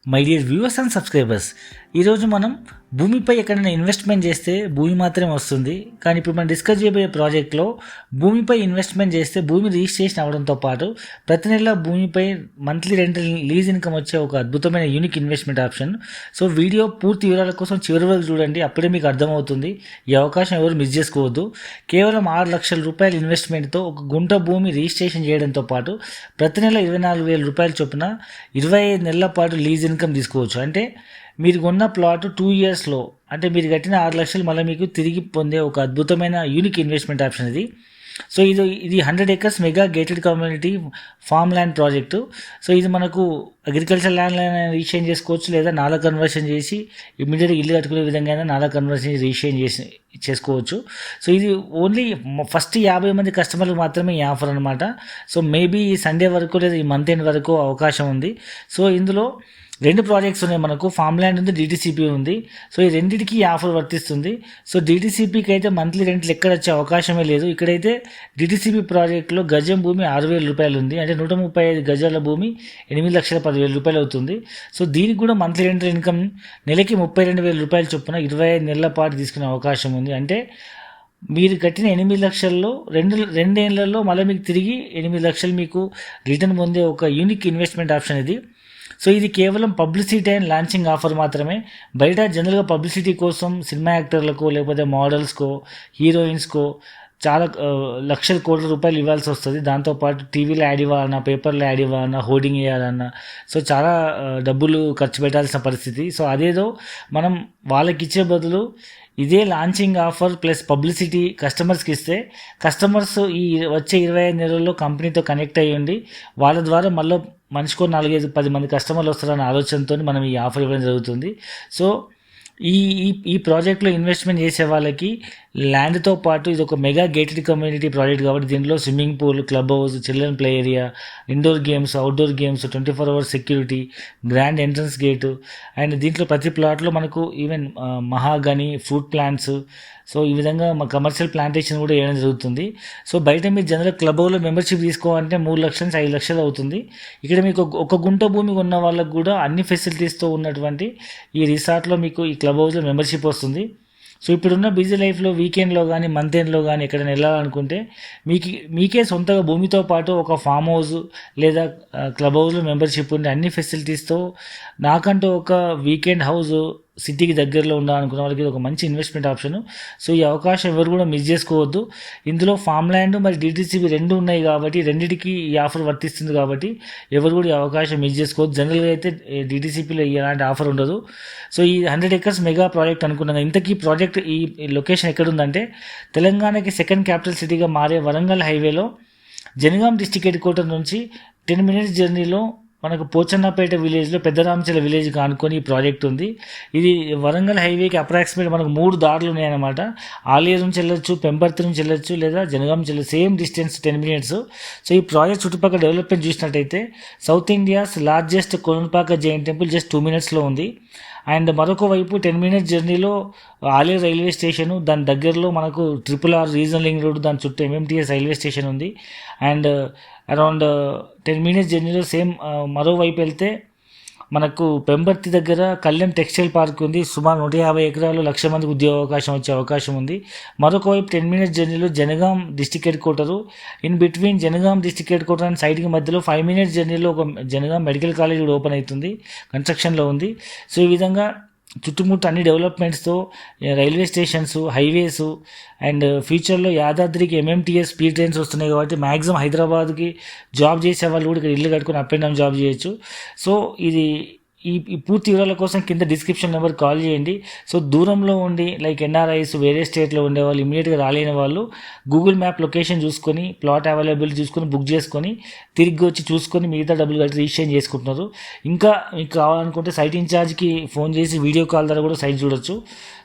My dear viewers and subscribers, ఈరోజు మనం భూమిపై ఎక్కడైనా ఇన్వెస్ట్మెంట్ చేస్తే భూమి మాత్రమే వస్తుంది. కానీ ఇప్పుడు మనం డిస్కస్ చేయబోయే ప్రాజెక్ట్లో భూమిపై ఇన్వెస్ట్మెంట్ చేస్తే భూమి రిజిస్ట్రేషన్ అవడంతో పాటు ప్రతి నెల భూమిపై మంత్లీ రెంటల్ లీజ్ ఇన్కమ్ వచ్చే ఒక అద్భుతమైన unique investment option. So video పూర్తి వివరాల కోసం చివరి వరకు చూడండి, అప్పుడే మీకు అర్థమవుతుంది. ఈ అవకాశం ఎవరు మిస్ చేసుకోవద్దు. కేవలం 6 లక్షల రూపాయల ఇన్వెస్ట్మెంట్తో ఒక గుంట భూమి రిజిస్ట్రేషన్ చేయడంతో పాటు ప్రతి నెల 24,000 రూపాయల చొప్పున 25 నెలల పాటు లీజ్ ఇన్కమ్ తీసుకోవచ్చు. అంటే మీరు కొన్న ప్లాట్ 2 ఇయర్స్లో, అంటే మీరు కట్టిన 6 లక్షలు మళ్ళీ మీకు తిరిగి పొందే ఒక అద్భుతమైన యూనిక్ ఇన్వెస్ట్మెంట్ ఆప్షన్ ఇది. సో ఇది 100 acres mega gated community farm land project. So ఇది మనకు అగ్రికల్చర్ ల్యాండ్ రిజిస్ట్రేషన్ చేసుకోవచ్చు, లేదా నాలా కన్వర్షన్ చేసి ఇమ్మీడియట్గా ఇల్లు కట్టుకునే విధంగా అయినా నాలా కన్వర్షన్ రిజిస్ట్రేషన్ చేసుకోవచ్చు. సో ఇది ఓన్లీ ఫస్ట్ 50 మంది కస్టమర్లకు మాత్రమే ఈ ఆఫర్ అనమాట. సో మేబీ ఈ సండే వరకు లేదా ఈ మంత్ ఎండ్ వరకు అవకాశం ఉంది. సో ఇందులో 2 ప్రాజెక్ట్స్ ఉన్నాయి మనకు, ఫామ్ ల్యాండ్ ఉంది, డిటిసిపి ఉంది. సో ఈ రెండింటికి ఈ ఆఫర్ వర్తిస్తుంది. సో డిటిసిపికి అయితే మంత్లీ రెంట్లు ఎక్కడ వచ్చే అవకాశమే లేదు. ఇక్కడైతే డిటిసిపి ప్రాజెక్టులో గజం భూమి 6,000 రూపాయలు ఉంది, అంటే 135 గజాల భూమి 8,10,000 రూపాయలు అవుతుంది. సో దీనికి కూడా మంత్లీ రెంటల్ ఇన్కమ్ నెలకి 32,000 రూపాయల చొప్పున 25 నెలల పాటు తీసుకునే అవకాశం ఉంది. అంటే మీరు కట్టిన 8 లక్షల్లో రెండేళ్లలో మళ్ళీ మీకు తిరిగి 8 లక్షలు మీకు రిటర్న్ పొందే ఒక యూనిక్ ఇన్వెస్ట్మెంట్ ఆప్షన్ ఇది. సో ఇది కేవలం పబ్లిసిటీ అండ్ లాంచింగ్ ఆఫర్ మాత్రమే. బయట జనరల్గా పబ్లిసిటీ కోసం సినిమా యాక్టర్లకు, లేకపోతే మోడల్స్కో, హీరోయిన్స్కో చాలా లక్షల కోట్ల రూపాయలు ఇవ్వాల్సి వస్తుంది. దాంతోపాటు టీవీలో యాడ్ ఇవ్వాలన్నా, పేపర్లో యాడ్ ఇవ్వాలన్నా, హోర్డింగ్ వేయాలన్నా, సో చాలా డబ్బులు ఖర్చు పెట్టాల్సిన పరిస్థితి. సో అదేదో మనం వాళ్ళకి ఇచ్చే బదులు ఇదే లాంచింగ్ ఆఫర్ ప్లస్ పబ్లిసిటీ కస్టమర్స్కి ఇస్తే, కస్టమర్స్ ఈ వచ్చే 25 నెలల్లో కంపెనీతో కనెక్ట్ అయ్యండి, వాళ్ళ ద్వారా మళ్ళీ మనిషికో 4-5-10 మంది కస్టమర్లు వస్తారన్న ఆలోచనతో మనం ఈ ఆఫర్ ఇవ్వడం జరుగుతుంది. సో ఈ ప్రాజెక్ట్లో ఇన్వెస్ట్మెంట్ చేసే వాళ్ళకి ల్యాండ్తో పాటు ఇది ఒక మెగా గేటెడ్ కమ్యూనిటీ ప్రాజెక్ట్ కాబట్టి దీనిలో swimming pool, club house, children play area, indoor games, outdoor games, 24 hours security, grand entrance gate, and దీంట్లో ప్రతి ప్లాట్లో మనకు even mahogany, fruit plants, so ఈ విధంగా మా కమర్షియల్ ప్లాంటేషన్ కూడా వేయడం జరుగుతుంది. సో బయట మీరు జనరల్ క్లబ్ హౌస్లో మెంబర్షిప్ తీసుకోవాలంటే 3 లక్షల నుంచి 5 లక్షలు అవుతుంది. ఇక్కడ మీకు ఒక గుంట భూమి ఉన్న వాళ్ళకు కూడా అన్ని ఫెసిలిటీస్తో ఉన్నటువంటి ఈ రిసార్ట్లో మీకు ఈ క్లబ్ హౌస్లో మెంబర్షిప్ వస్తుంది. సో ఇప్పుడున్న బిజీ లైఫ్లో వీకెండ్లో కానీ మంత్ ఎండ్లో కానీ ఎక్కడైనా వెళ్ళాలనుకుంటే మీకే సొంతగా భూమితో పాటు ఒక ఫామ్ హౌస్ లేదా క్లబ్ హౌస్లో మెంబర్షిప్ ఉండే అన్ని ఫెసిలిటీస్తో నాకంటూ ఒక వీకెండ్ హౌస్ సిటీకి దగ్గరలో ఉండాలనుకున్న వాళ్ళకి ఇది ఒక మంచి ఇన్వెస్ట్మెంట్ ఆప్షన్. సో ఈ అవకాశం ఎవరు కూడా మిస్ చేసుకోవద్దు. ఇందులో ఫామ్ ల్యాండ్ మరి డిటిసిపి 2 ఉన్నాయి కాబట్టి రెండింటికి ఈ ఆఫర్ వర్తిస్తుంది కాబట్టి ఎవరు కూడా ఈ అవకాశం మిస్ చేసుకోవద్దు. జనరల్గా అయితే డిటిసిపిలో ఎలాంటి ఆఫర్ ఉండదు. సో ఈ 100 acres మెగా ప్రాజెక్ట్ అనుకున్నాను. ఇంతకీ ప్రాజెక్ట్ ఈ లొకేషన్ ఎక్కడుందంటే తెలంగాణకి సెకండ్ క్యాపిటల్ సిటీగా మారే వరంగల్ హైవేలో జనగాం డిస్ట్రిక్ట్ హెడ్ క్వార్టర్ నుంచి 10 minutes జర్నీలో మనకు పోచన్నపేట విలేజ్లో పెద్దరామచల విలేజ్ కానుకొని ఈ ప్రాజెక్ట్ ఉంది. ఇది వరంగల్ హైవేకి అప్రాక్సిమేట్ మనకు 3 దారులు ఉన్నాయన్నమాట. ఆలేరు నుంచి వెళ్ళొచ్చు, పెంపర్తి నుంచి వెళ్ళొచ్చు, లేదా జనగాం నుంచి వెళ్ళచ్చు. Same distance 10 minutes. సో ఈ ప్రాజెక్ట్ చుట్టుపక్కల డెవలప్మెంట్ చూసినట్టయితే south India's largest Kolanupaka Jain temple just 2 minutesలో ఉంది. అండ్ మరొక వైపు 10 minutes జర్నీలో ఆలేరు రైల్వే స్టేషను, దాని దగ్గరలో మనకు RRR రీజనల్ లింక్ రోడ్, దాని చుట్టూ MMTS రైల్వే స్టేషన్ ఉంది. అండ్ అరౌండ్ 10 minutes జర్నీలో సేమ్ మరోవైపు వెళ్తే మనకు పెంబర్తి దగ్గర కళ్యాణ్ టెక్స్టైల్ పార్క్ ఉంది. సుమారు 150 ఎకరాలు 1,00,000 మందికి ఉద్యోగ అవకాశం వచ్చే అవకాశం ఉంది. మరొక వైపు 10 minutes జర్నీలో Jangaon district head quarter, in between Jangaon district head quarter and సైడ్కి మధ్యలో 5 minutes జర్నీలో ఒక జనగాం మెడికల్ కాలేజ్ కూడా ఓపెన్ అవుతుంది, కన్స్ట్రక్షన్లో ఉంది. సో ఈ విధంగా చుట్టుముట్టు అన్ని డెవలప్మెంట్స్తో రైల్వే స్టేషన్స్, హైవేస్, అండ్ ఫ్యూచర్లో యాదాద్రికి MMTS స్పీడ్ ట్రైన్స్ వస్తున్నాయి కాబట్టి మ్యాక్సిమం హైదరాబాద్కి జాబ్ చేసే వాళ్ళు కూడా ఇక్కడ ఇల్లు కట్టుకొని అప్ అండ్ డౌన్ జాబ్ చేయొచ్చు. సో ఇది ఈ పూర్తి వివరాల కోసం కింద డిస్క్రిప్షన్ నెంబర్ కాల్ చేయండి. సో దూరంలో ఉండి లైక్ NRIs, వేరే స్టేట్లో ఉండేవాళ్ళు, ఇమీడియట్గా రాలేని వాళ్ళు గూగుల్ మ్యాప్ లొకేషన్ చూసుకొని ప్లాట్ అవైలబిలిటీ చూసుకొని బుక్ చేసుకొని తిరిగి వచ్చి చూసుకొని మిగతా డబ్బులు కట్టి రిజిస్ట్రేషన్ చేసుకుంటున్నారు. ఇంకా మీకు కావాలనుకుంటే సైట్ ఇన్ఛార్జ్కి ఫోన్ చేసి వీడియో కాల్ ద్వారా కూడా సైట్ చూడొచ్చు.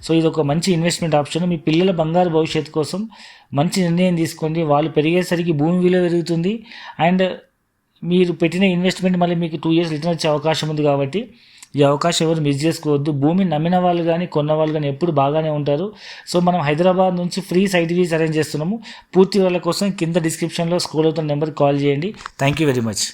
సో ఇది ఒక మంచి ఇన్వెస్ట్మెంట్ ఆప్షన్. మీ పిల్లల బంగారు భవిష్యత్తు కోసం మంచి నిర్ణయం తీసుకోండి. వాళ్ళు పెరిగేసరికి భూమి విలువ పెరుగుతుంది, అండ్ మీరు పెట్టిన ఇన్వెస్ట్మెంట్ మళ్ళీ మీకు 2 years రిటర్న్ వచ్చే అవకాశం ఉంది కాబట్టి ఈ అవకాశం ఎవరు మిస్ చేసుకోవద్దు. భూమిని నమ్మిన వాళ్ళు కానీ కొన్న వాళ్ళు కానీ ఎప్పుడు బాగానే ఉంటారు. సో మనం హైదరాబాద్ నుంచి ఫ్రీ సైట్ వీస్ అరేంజ్ చేస్తున్నాము. పూర్తి వాళ్ళ కోసం కింద డిస్క్రిప్షన్లో స్క్రోల్ అవుతున్న నెంబర్కి కాల్ చేయండి. Thank you very much.